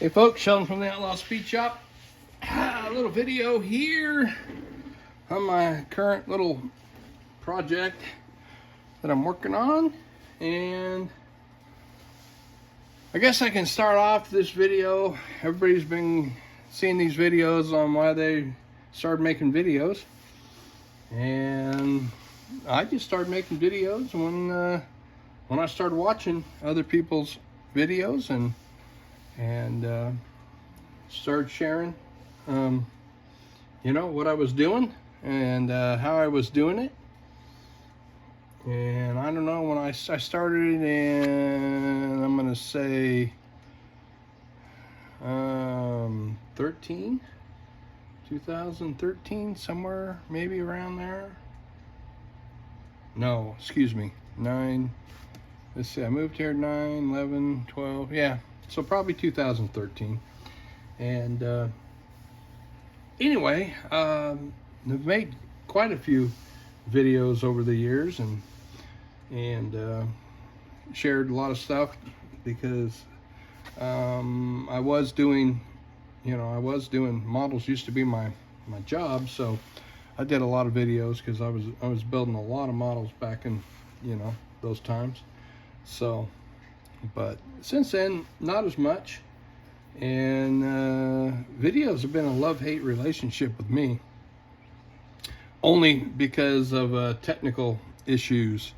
Hey folks, Sheldon from the Outlaw Speed Shop. A little video here on my current little project that I'm working on. And I guess I can start off this video. Everybody's been seeing these videos on why they started making videos. And I just started making videos when I started watching other people's videos and started sharing, what I was doing and how I was doing it. And I don't know, when I started in, I'm going to say 2013, somewhere maybe around there. No, excuse me, 9, let's see, I moved here 9, 11, 12, yeah. So probably 2013. And anyway, I've made quite a few videos over the years and shared a lot of stuff because I was doing models used to be my job, so I did a lot of videos because I was building a lot of models back in those times. So but since then, not as much. And videos have been a love-hate relationship with me, only because of technical issues,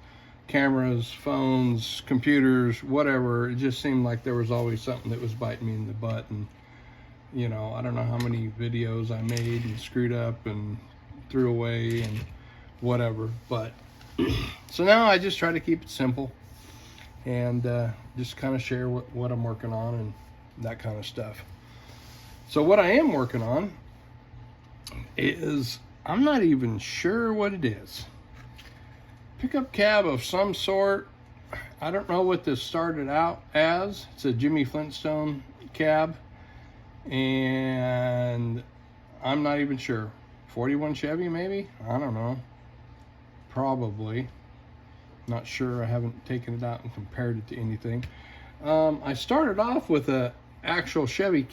cameras, phones, computers, whatever. It just seemed like there was always something that was biting me in the butt. And I don't know how many videos I made and screwed up and threw away and whatever. But so now I just try to keep it simple and just kind of share what I'm working on and that kind of stuff. So what I am working on is, I'm not even sure what it is. Pickup cab of some sort. I don't know what this started out as. It's a Jimmy Flintstone cab, and I'm not even sure. 41 Chevy maybe? I don't know. Probably. Not sure. I haven't taken it out and compared it to anything. I started off with a actual Chevy,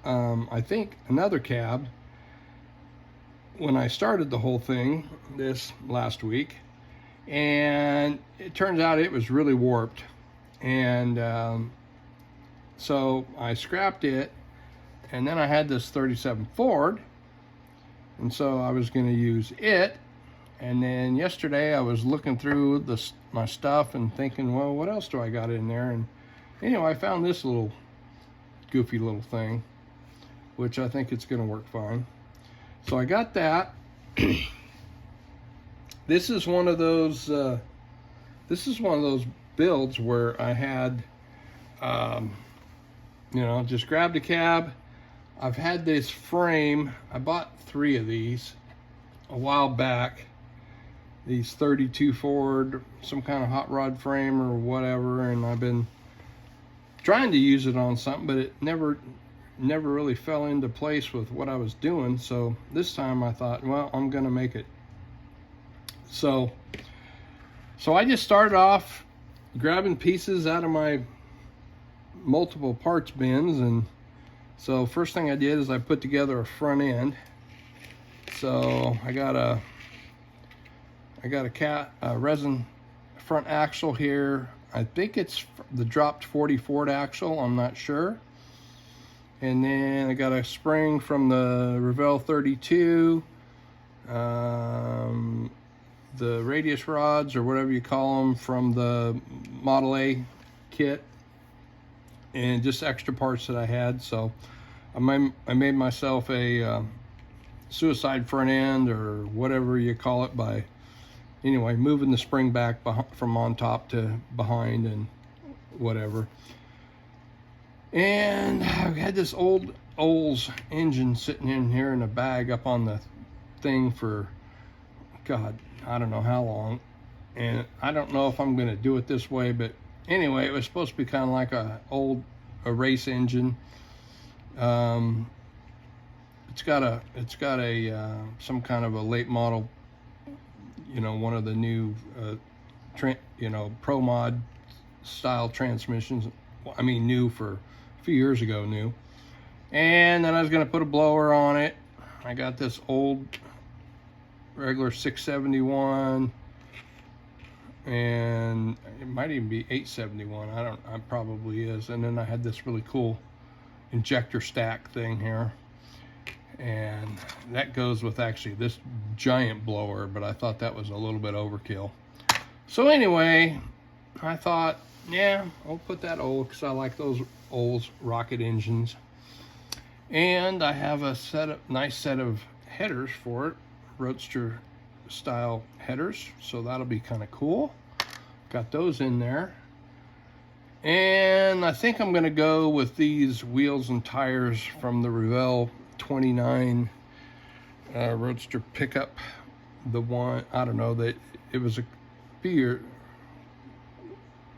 I think another cab, when I started the whole thing this last week, and it turns out it was really warped, and so I scrapped it, and then I had this 37 Ford, and so I was going to use it. And then yesterday I was looking through my stuff and thinking, well, what else do I got in there? And anyway, I found this little goofy little thing, which I think it's going to work fine. So I got that. This is one of those builds where I had, just grabbed a cab. I've had this frame. I bought 3 of these a while back. These 32 Ford, some kind of hot rod frame or whatever, and I've been trying to use it on something, but it never really fell into place with what I was doing. So this time I thought, well, I'm gonna make it. So I just started off grabbing pieces out of my multiple parts bins, and so first thing I did is I put together a front end. So I got a resin front axle here. I think it's the dropped 40 Ford axle, I'm not sure. And then I got a spring from the Revell 32, the radius rods or whatever you call them from the Model A kit, and just extra parts that I had. So I made myself a suicide front end or whatever you call it by moving the spring back from on top to behind and whatever. And I've had this old Olds engine sitting in here in a bag up on the thing for, God, I don't know how long. And I don't know if I'm going to do it this way, but anyway, it was supposed to be kind of like a race engine. It's got a some kind of a late model, one of the new Pro Mod style transmissions. I mean, new for a few years ago new. And then I was going to put a blower on it. I got this old regular 671, and it might even be 871. I probably is. And then I had this really cool injector stack thing here, and that goes with actually this giant blower, but I thought that was a little bit overkill. So anyway, I thought, yeah, I'll put that old because I like those old rocket engines. And I have a nice set of headers for it, Roadster style headers, so that'll be kind of cool. Got those in there. And I think I'm going to go with these wheels and tires from the Revell 29 Roadster pickup. The one, I don't know, that it was a few years.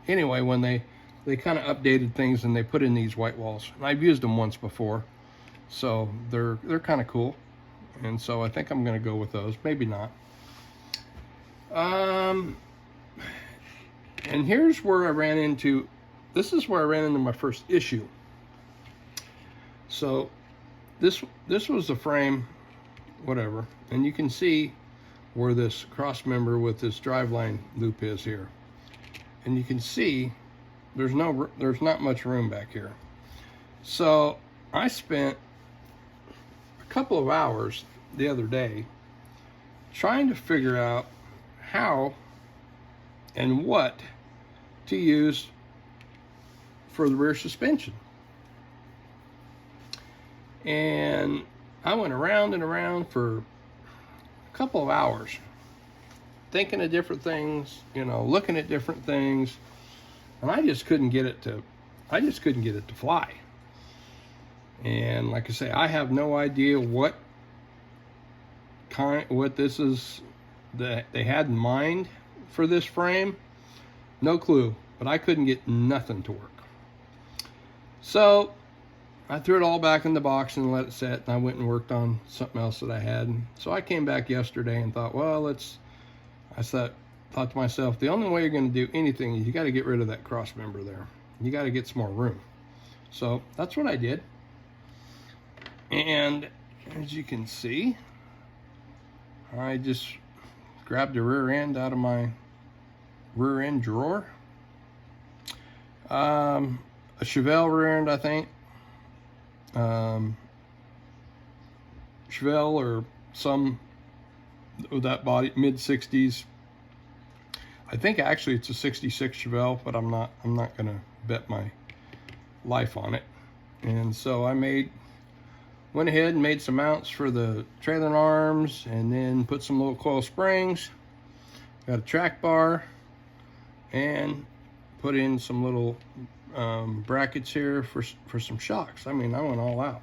Anyway, when they kind of updated things and they put in these white walls. And I've used them once before, so they're kind of cool. And so I think I'm going to go with those. Maybe not. And here's where I ran into. This is where I ran into my first issue. So this was the frame, whatever, and you can see where this cross member with this driveline loop is here, and you can see there's not much room back here. So I spent a couple of hours the other day trying to figure out how and what to use for the rear suspension. And I went around and around for a couple of hours thinking of different things, looking at different things, and I just couldn't get it to fly. And like I say, I have no idea what this is that they had in mind for this frame. No clue, but I couldn't get nothing to work. So I threw it all back in the box and let it set, and I went and worked on something else that I had. So I came back yesterday and thought, well, thought to myself, the only way you're going to do anything is you got to get rid of that cross member there. You got to get some more room. So that's what I did. And as you can see, I just grabbed the rear end out of my rear end drawer. A Chevelle rear end, I think. Chevelle or some of that body, mid 60s. I think actually it's a 66 Chevelle, but I'm not gonna bet my life on it. And so I went ahead and made some mounts for the trailer arms, and then put some little coil springs, got a track bar, and put in some little brackets here for some shocks. I mean, I went all out.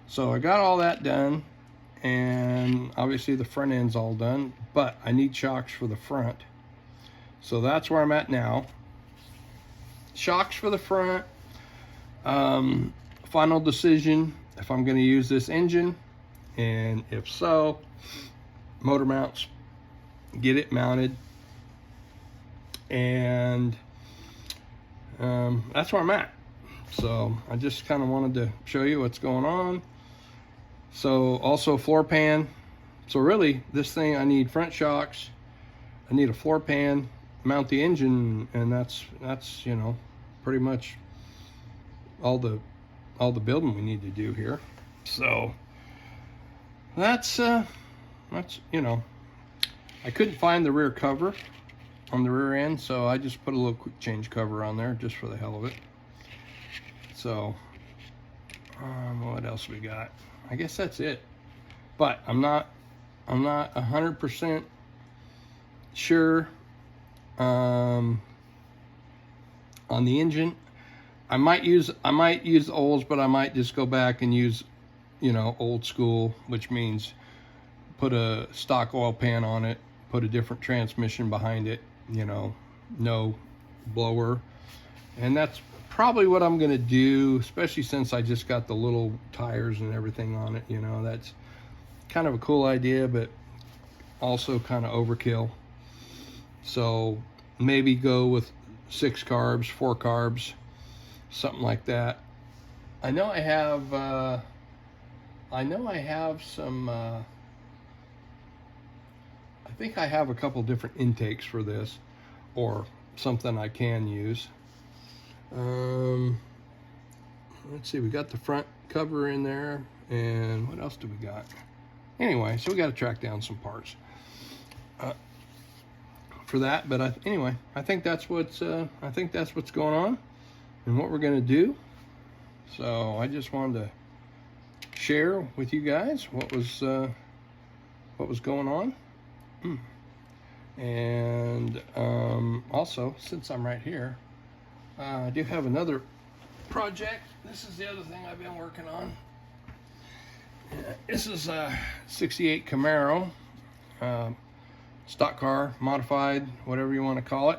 So I got all that done, and obviously the front end's all done, but I need shocks for the front. So that's where I'm at now. Shocks for the front. Final decision if I'm going to use this engine, and if so, motor mounts, get it mounted, and that's where I'm at. So I just kind of wanted to show you what's going on. So also floor pan. So really this thing, I need front shocks, I need a floor pan, mount the engine, and that's pretty much all the building we need to do here. So that's I couldn't find the rear cover on the rear end, so I just put a little quick change cover on there just for the hell of it. So what else we got? I guess that's it. But I'm not 100% sure on the engine. I might use olds, but I might just go back and use old school, which means put a stock oil pan on it, put a different transmission behind it, no blower. And that's probably what I'm going to do, especially since I just got the little tires and everything on it. That's kind of a cool idea, but also kind of overkill. So maybe go with 6 carbs, 4 carbs, something like that. I know I have some I think I have a couple different intakes for this, or something I can use. Let's see, we got the front cover in there, and what else do we got? Anyway, so we got to track down some parts for that. But anyway, I think that's what's going on and what we're going to do. So I just wanted to share with you guys what was going on. And also, since I'm right here, I do have another project. This is the other thing I've been working on. This is a 68 Camaro, stock car, modified, whatever you want to call it.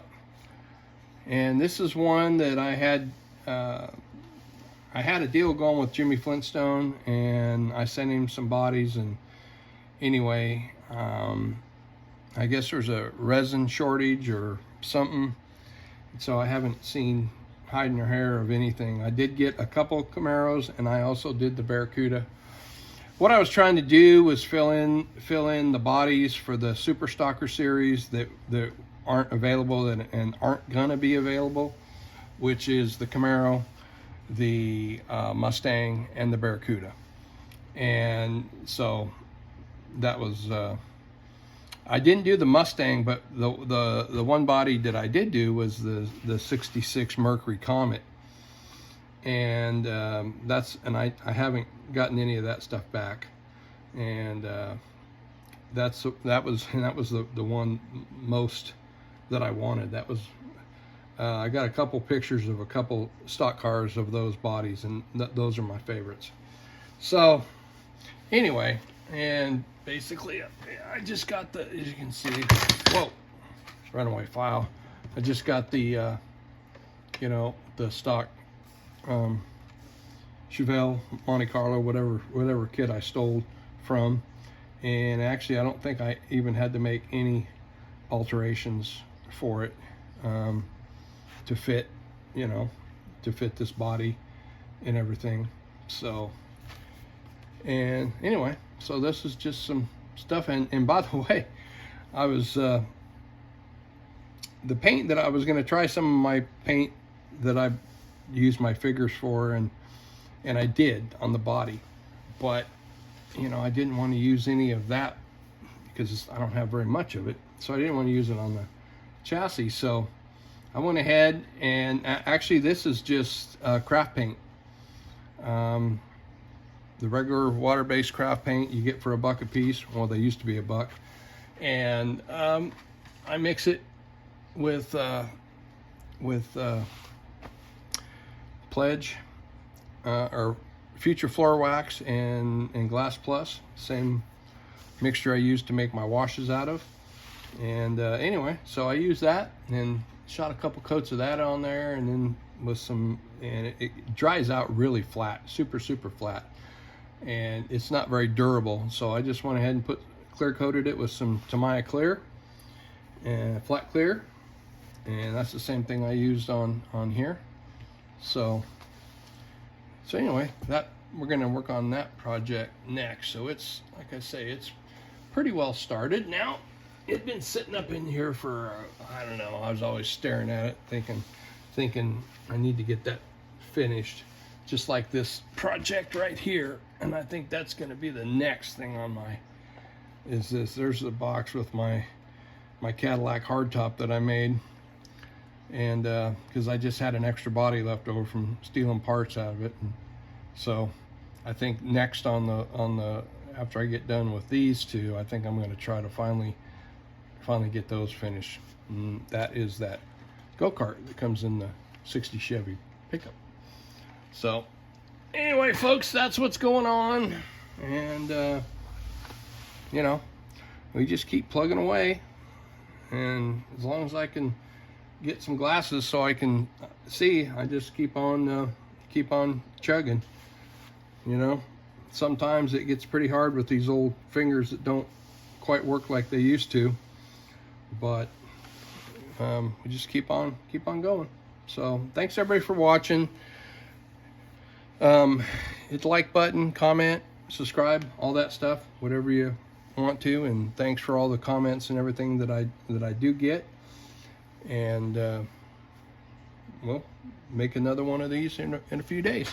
And this is one that I had a deal going with Jimmy Flintstone, and I sent him some bodies. And anyway, I guess there's a resin shortage or something, so I haven't seen hide nor hair of anything. I did get a couple Camaros, and I also did the Barracuda. What I was trying to do was fill in the bodies for the Super Stalker series that aren't available and aren't gonna be available, which is the Camaro, the Mustang, and the Barracuda. And so that was I didn't do the Mustang, but the one body that I did do was the 66 Mercury Comet, and I haven't gotten any of that stuff back, and that was the one most that I wanted. That was I got a couple pictures of a couple stock cars of those bodies, and those are my favorites. So anyway, and basically I just got the, as you can see, whoa, runaway file. I just got the the stock Chevelle Monte Carlo, whatever kit I stole from. And actually I don't think I even had to make any alterations for it to fit this body and everything. So, and anyway, so this is just some stuff. And by the way, I was the paint that I was going to try, some of my paint that I used my figures for, and I did on the body, but I didn't want to use any of that because I don't have very much of it, so I didn't want to use it on the chassis. So I went ahead, and actually this is just craft paint, the regular water-based craft paint you get for $1 a piece. Well, they used to be $1, and I mix it with Pledge or Future Floor Wax and Glass Plus, same mixture I used to make my washes out of. And anyway, so I used that and shot a couple coats of that on there, and then with some, and it dries out really flat, super flat, and it's not very durable. So I just went ahead and clear coated it with some Tamiya clear and flat clear, and that's the same thing I used on here. So anyway, that we're going to work on that project next. So it's, like I say, it's pretty well started now. It'd been sitting up in here for I don't know, I was always staring at it, thinking I need to get that finished, just like this project right here. And I think that's going to be the next thing on my, is this. There's the box with my Cadillac hardtop that I made, and because I just had an extra body left over from stealing parts out of it. And so I think next on the after I get done with these two, I think I'm going to try to finally get those finished. And that is that go-kart that comes in the 60 Chevy pickup. So anyway, folks, that's what's going on. And we just keep plugging away, and as long as I can get some glasses so I can see, I just keep on chugging. Sometimes it gets pretty hard with these old fingers that don't quite work like they used to, but we just keep on going. So thanks everybody for watching. Hit the like button, comment, subscribe, all that stuff, whatever you want to. And thanks for all the comments and everything that I do get. And we'll make another one of these in a few days.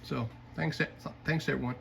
So thanks everyone.